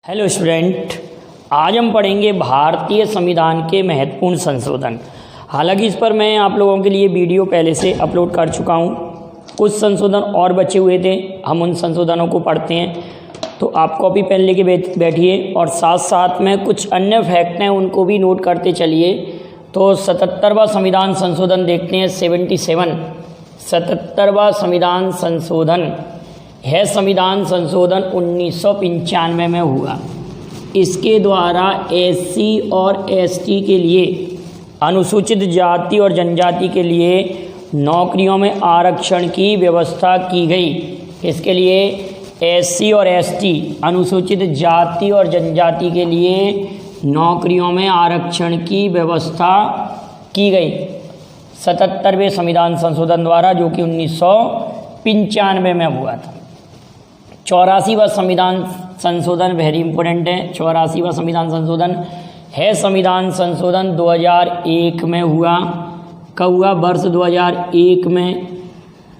Hello student, आज हम पढ़ेंगे भारतीय संविधान के महत्वपूर्ण संशोधन। हालांकि इस पर मैं आप लोगों के लिए वीडियो पहले से अपलोड कर चुका हूं। कुछ संशोधन और बचे हुए थे, हम उन संशोधनों को पढ़ते हैं। तो आप कॉपी पेन लेके बैठिए और साथ साथ में कुछ अन्य फैक्ट हैं उनको भी नोट करते चलिए। तो 77वां संविधान संशोधन देखते हैं। 77वां संविधान संशोधन है संविधान संशोधन 1995 में हुआ। इसके द्वारा एससी और एसटी के लिए, अनुसूचित जाति और जनजाति के लिए नौकरियों में आरक्षण की व्यवस्था की गई। इसके लिए एससी और एसटी, अनुसूचित जाति और जनजाति के लिए नौकरियों में आरक्षण की व्यवस्था की गई 77वें संविधान संशोधन द्वारा, जो कि 1995 में हुआ था। 84वां संविधान संशोधन वेरी इंपॉर्टेंट है। 84वां संविधान संशोधन है संविधान संशोधन 2001 में हुआ। कब हुआ? वर्ष 2001 में।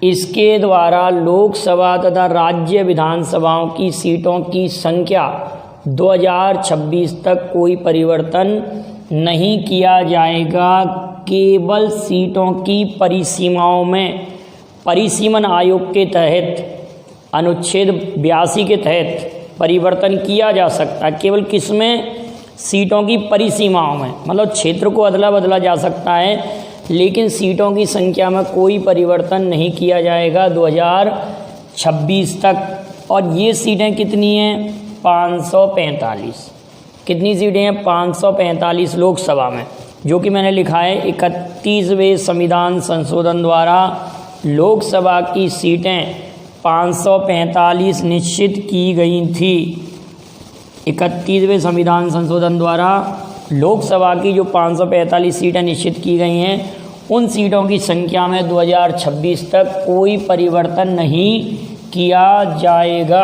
इसके द्वारा लोकसभा तथा राज्य विधानसभाओं की सीटों की संख्या 2026 तक कोई परिवर्तन नहीं किया जाएगा। केवल सीटों की परिसीमाओं में परिसीमन आयोग के तहत अनुच्छेद 82 के तहत परिवर्तन किया जा सकता है। केवल किसमें? सीटों की परिसीमाओं में, मतलब क्षेत्र को अदला बदला जा सकता है, लेकिन सीटों की संख्या में कोई परिवर्तन नहीं किया जाएगा 2026 तक। और ये सीटें कितनी हैं? 545। कितनी सीटें हैं? 545 लोकसभा में, जो कि मैंने लिखा है 31वें संविधान संशोधन द्वारा लोकसभा की सीटें 545 निश्चित की गई थी। 31वें संविधान संशोधन द्वारा लोकसभा की जो 545 सीटें निश्चित की गई हैं, उन सीटों की संख्या में 2026 तक कोई परिवर्तन नहीं किया जाएगा।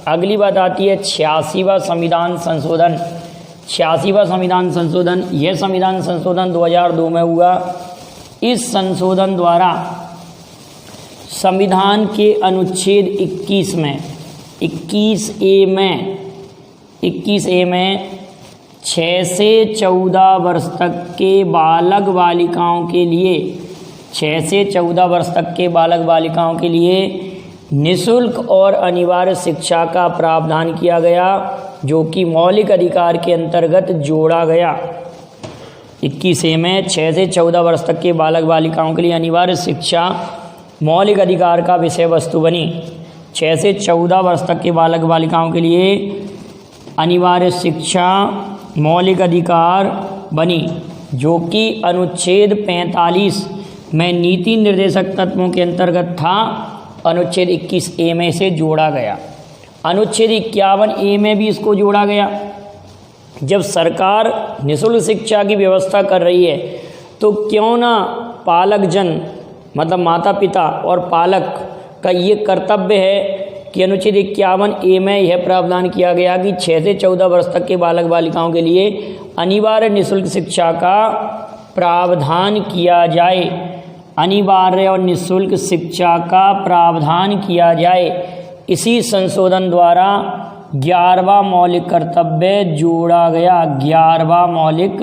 अगली बात आती है 86वां संविधान संशोधन। 86वां संविधान संशोधन, यह संविधान संशोधन 2002 में हुआ। इस संशोधन द्वारा संविधान के अनुच्छेद 21 में 21A में 6 से 14 वर्ष तक के बालक बालिकाओं के लिए 6 से 14 वर्ष तक के बालक बालिकाओं के लिए निःशुल्क और अनिवार्य शिक्षा का प्रावधान किया गया, जो कि मौलिक अधिकार के अंतर्गत जोड़ा गया। 21A में 6 से 14 वर्ष तक के बालक बालिकाओं के लिए अनिवार्य शिक्षा मौलिक अधिकार का विषय वस्तु बनी। 6 से 14 वर्ष तक के बालक बालिकाओं के लिए अनिवार्य शिक्षा मौलिक अधिकार बनी, जो कि अनुच्छेद 45 में नीति निर्देशक तत्वों के अंतर्गत था। अनुच्छेद 21A में से जोड़ा गया। अनुच्छेद 51A में भी इसको जोड़ा गया। जब सरकार निःशुल्क शिक्षा की व्यवस्था कर रही है, तो क्यों ना पालक जन, मतलब माता पिता और पालक का ये कर्तव्य है कि अनुच्छेद 51A में यह प्रावधान किया गया कि 6 से 14 वर्ष तक के बालक बालिकाओं के लिए अनिवार्य निःशुल्क शिक्षा का प्रावधान किया जाए। अनिवार्य और निःशुल्क शिक्षा का प्रावधान किया जाए। इसी संशोधन द्वारा 11वां मौलिक कर्तव्य जोड़ा गया। 11वां मौलिक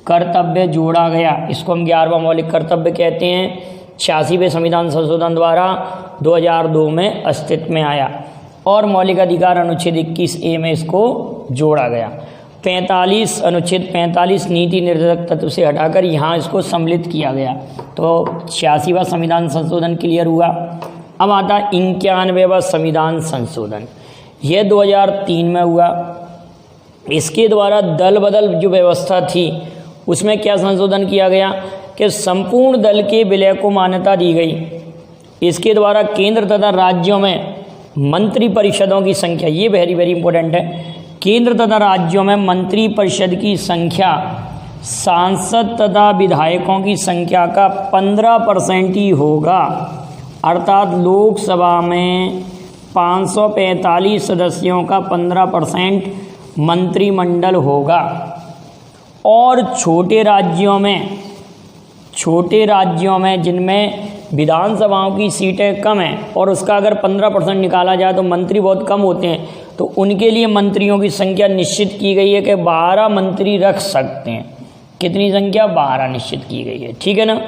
कर्तव्य जोड़ा गया। इसको हम 11वां मौलिक कर्तव्य कहते हैं। 86वें संविधान संशोधन द्वारा 2002 में अस्तित्व में आया और मौलिक अधिकार अनुच्छेद 21A में इसको जोड़ा गया। 45 अनुच्छेद 45 नीति निर्देशक तत्व से हटाकर यहाँ इसको सम्मिलित किया गया। तो 86वां संविधान संशोधन क्लियर हुआ। अब आता 91वां संविधान संशोधन। यह 2003 में हुआ। इसके द्वारा दल बदल जो व्यवस्था थी, उसमें क्या संशोधन किया गया कि संपूर्ण दल के विलय को मान्यता दी गई। इसके द्वारा केंद्र तथा राज्यों में मंत्री परिषदों की संख्या, ये वेरी इंपॉर्टेंट है, केंद्र तथा राज्यों में मंत्री परिषद की संख्या सांसद तथा विधायकों की संख्या का 15% ही होगा। अर्थात लोकसभा में 545 सदस्यों का 15% मंत्रिमंडल होगा। और छोटे राज्यों में जिनमें विधानसभाओं की सीटें कम हैं और उसका अगर 15% निकाला जाए तो मंत्री बहुत कम होते हैं, तो उनके लिए मंत्रियों की संख्या निश्चित की गई है कि 12 मंत्री रख सकते हैं। कितनी संख्या? 12 निश्चित की गई है। ठीक है ना।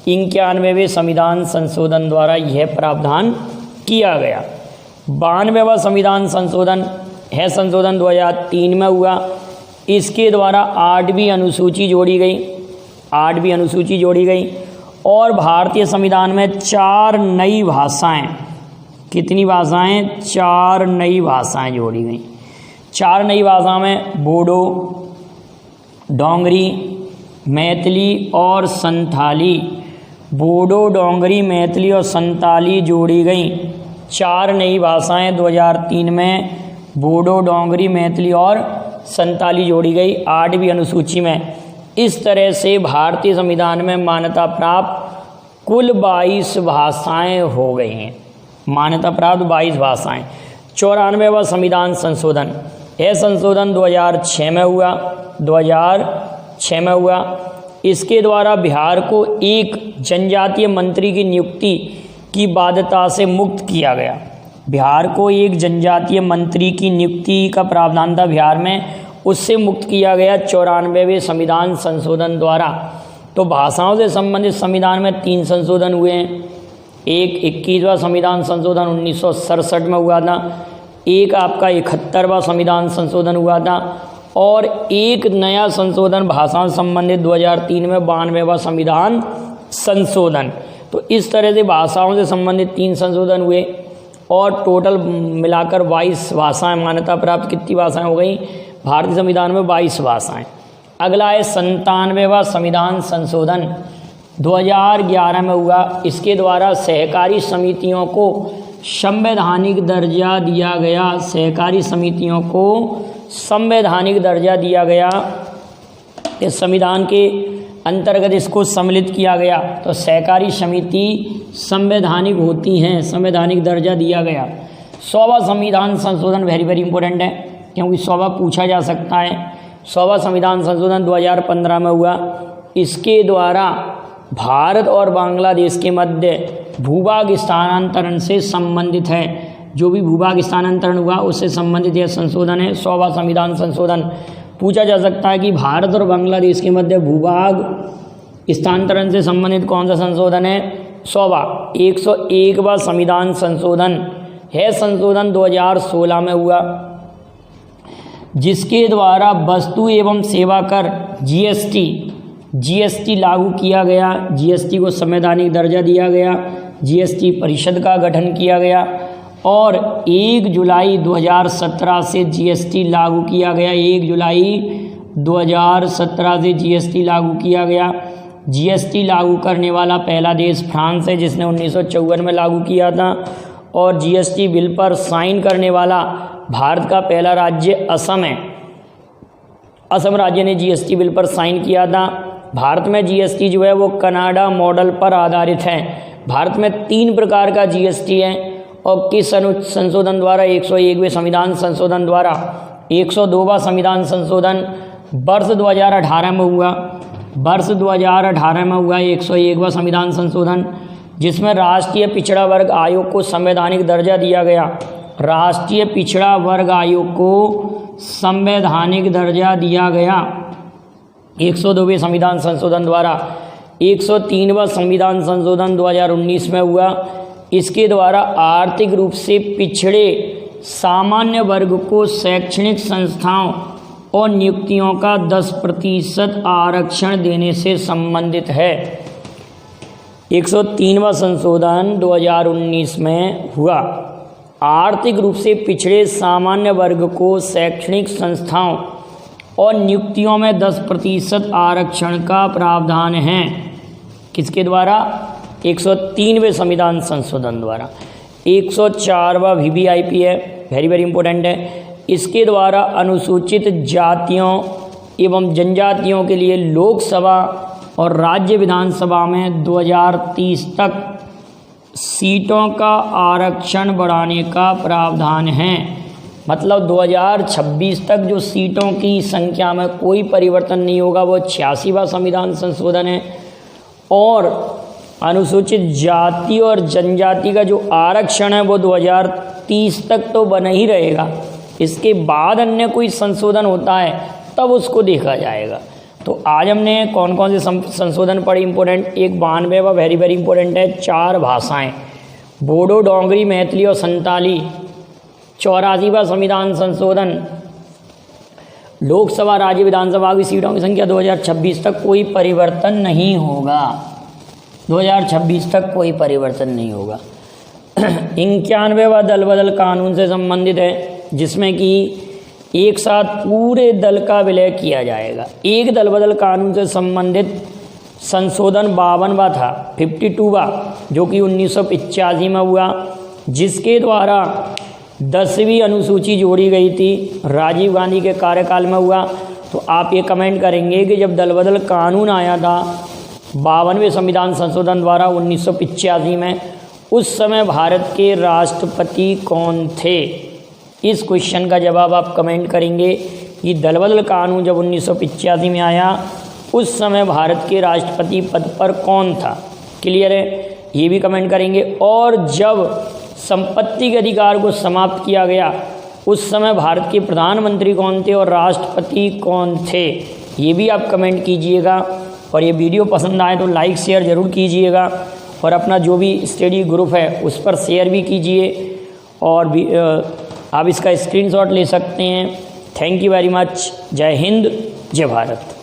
91वें संविधान संशोधन द्वारा यह प्रावधान किया गया। 92वां संविधान संशोधन है, संशोधन 2003 में हुआ। इसके द्वारा 8वीं अनुसूची जोड़ी गई, 8वीं अनुसूची जोड़ी गई और भारतीय संविधान में 4 नई भाषाएं, कितनी भाषाएं? 4 नई भाषाएं जोड़ी गई। 4 नई भाषा में बोडो, डोंगरी, मैथिली और संथाली, बोडो, डोंगरी, मैथिली और संथाली जोड़ी गई। 4 नई भाषाएं 2003 में बोडो, डोंगरी, मैथिली और संथाली जोड़ी गई 8वीं अनुसूची में। इस तरह से भारतीय संविधान में मान्यता प्राप्त कुल 22 भाषाएं हो गई हैं। मान्यता प्राप्त 22 भाषाएं। 94वां संविधान संशोधन, यह संशोधन 2006 में हुआ, 2006 में हुआ। इसके द्वारा बिहार को एक जनजातीय मंत्री की नियुक्ति की बाध्यता से मुक्त किया गया। बिहार को एक जनजातीय मंत्री की नियुक्ति का प्रावधान था बिहार में, उससे मुक्त किया गया 94वें संविधान संशोधन द्वारा। तो भाषाओं से संबंधित संविधान में 3 संशोधन हुए हैं। एक 21वां संविधान संशोधन 1967 में हुआ था, एक आपका 71वां संविधान संशोधन हुआ था और एक नया संशोधन भाषाओं से संबंधित 2003 में 92वां संविधान संशोधन। तो इस तरह से भाषाओं से संबंधित 3 संशोधन हुए और टोटल मिलाकर 22 भाषाएं मान्यता प्राप्त। कितनी भाषाएं हो गई भारतीय संविधान में? 22 भाषाएं। अगला है 97वां संविधान संशोधन 2011 में हुआ। इसके द्वारा सहकारी समितियों को संवैधानिक दर्जा दिया गया। सहकारी समितियों को संवैधानिक दर्जा दिया गया। इस संविधान के अंतर्गत इसको सम्मिलित किया गया। तो सहकारी समिति संवैधानिक होती हैं, संवैधानिक दर्जा दिया गया। 100वां संविधान संशोधन वेरी वेरी इंपॉर्टेंट है क्योंकि 100वां पूछा जा सकता है। 100वां संविधान संशोधन 2015 में हुआ। इसके द्वारा भारत और बांग्लादेश के मध्य भूभाग स्थानांतरण से संबंधित है। जो भी भूभाग स्थानांतरण हुआ उससे संबंधित यह संशोधन है। 100वां संविधान संशोधन पूछा जा सकता है कि भारत और बांग्लादेश के मध्य भूभाग स्थानांतरण से संबंधित कौन सा संशोधन है? 100वां। 101वां संविधान संशोधन है, संशोधन 2016 में हुआ, जिसके द्वारा वस्तु एवं सेवा कर जीएसटी लागू किया गया। जीएसटी को संवैधानिक दर्जा दिया गया। जीएसटी परिषद का गठन किया गया और 1 जुलाई 2017 से जीएसटी लागू किया गया। 1 जुलाई 2017 से जीएसटी लागू किया गया। जीएसटी लागू करने वाला पहला देश फ्रांस है, जिसने 1954 में लागू किया था। और जीएसटी बिल पर साइन करने वाला भारत का पहला राज्य असम है। असम राज्य ने जीएसटी बिल पर साइन किया था। भारत में जीएसटी जो है वो कनाडा मॉडल पर आधारित है। भारत में 3 प्रकार का जीएसटी है और किस संशोधन द्वारा? 101वें संविधान संशोधन द्वारा। 102वां संविधान संशोधन वर्ष 2018 में हुआ। वर्ष 2018 में हुआ 101वां संविधान संशोधन, जिसमें राष्ट्रीय पिछड़ा वर्ग आयोग को संवैधानिक दर्जा दिया गया। राष्ट्रीय पिछड़ा वर्ग आयोग को संवैधानिक दर्जा दिया गया 102वें संविधान संशोधन द्वारा। 103वां संविधान संशोधन 2019 में हुआ। इसके द्वारा आर्थिक रूप से पिछड़े सामान्य वर्ग को शैक्षणिक संस्थाओं और नियुक्तियों का 10% आरक्षण देने से संबंधित है। 103वां संशोधन 2019 में हुआ। आर्थिक रूप से पिछड़े सामान्य वर्ग को शैक्षणिक संस्थाओं और नियुक्तियों में 10% आरक्षण का प्रावधान है। किसके द्वारा? 103वें संविधान संशोधन द्वारा। 104वां वीवीआईपी है, वेरी वेरी इंपॉर्टेंट है। इसके द्वारा अनुसूचित जातियों एवं जनजातियों के लिए लोकसभा और राज्य विधानसभा में 2030 तक सीटों का आरक्षण बढ़ाने का प्रावधान है। मतलब 2026 तक जो सीटों की संख्या में कोई परिवर्तन नहीं होगा, वो 86वां संविधान संशोधन है। और अनुसूचित जाति और जनजाति का जो आरक्षण है वो 2030 तक तो बना ही रहेगा, इसके बाद अन्य कोई संशोधन होता है तब उसको देखा जाएगा। तो आज हमने कौन कौन से संशोधन पढ़े इंपॉर्टेंट, एक 92वां वेरी वेरी इंपॉर्टेंट है, 4 भाषाएं बोडो, डोंगरी, मैथिली और संताली। 84वां संविधान संशोधन, लोकसभा राज्य विधानसभा की सीटों की संख्या 2026 तक कोई परिवर्तन नहीं होगा, 2026 तक कोई परिवर्तन नहीं होगा। 91वां दल बदल कानून से संबंधित है, जिसमें कि एक साथ पूरे दल का विलय किया जाएगा। एक दल बदल कानून से संबंधित संशोधन 52वां था, 52वां, जो कि 1985 में हुआ, जिसके द्वारा 10वीं अनुसूची जोड़ी गई थी, राजीव गांधी के कार्यकाल में हुआ। तो आप ये कमेंट करेंगे कि जब दल बदल कानून आया था 52वें संविधान संशोधन द्वारा 1985 में, उस समय भारत के राष्ट्रपति कौन थे? इस क्वेश्चन का जवाब आप कमेंट करेंगे कि दल बदल कानून जब 1985 में आया उस समय भारत के राष्ट्रपति पद पर कौन था। क्लियर है, ये भी कमेंट करेंगे। और जब संपत्ति के अधिकार को समाप्त किया गया उस समय भारत के प्रधानमंत्री कौन थे और राष्ट्रपति कौन थे, ये भी आप कमेंट कीजिएगा। और ये वीडियो पसंद आए तो लाइक शेयर ज़रूर कीजिएगा, और अपना जो भी स्टडी ग्रुप है उस पर शेयर भी कीजिए, और भी आप इसका स्क्रीनशॉट ले सकते हैं। Thank you very much. जय हिंद, जय भारत।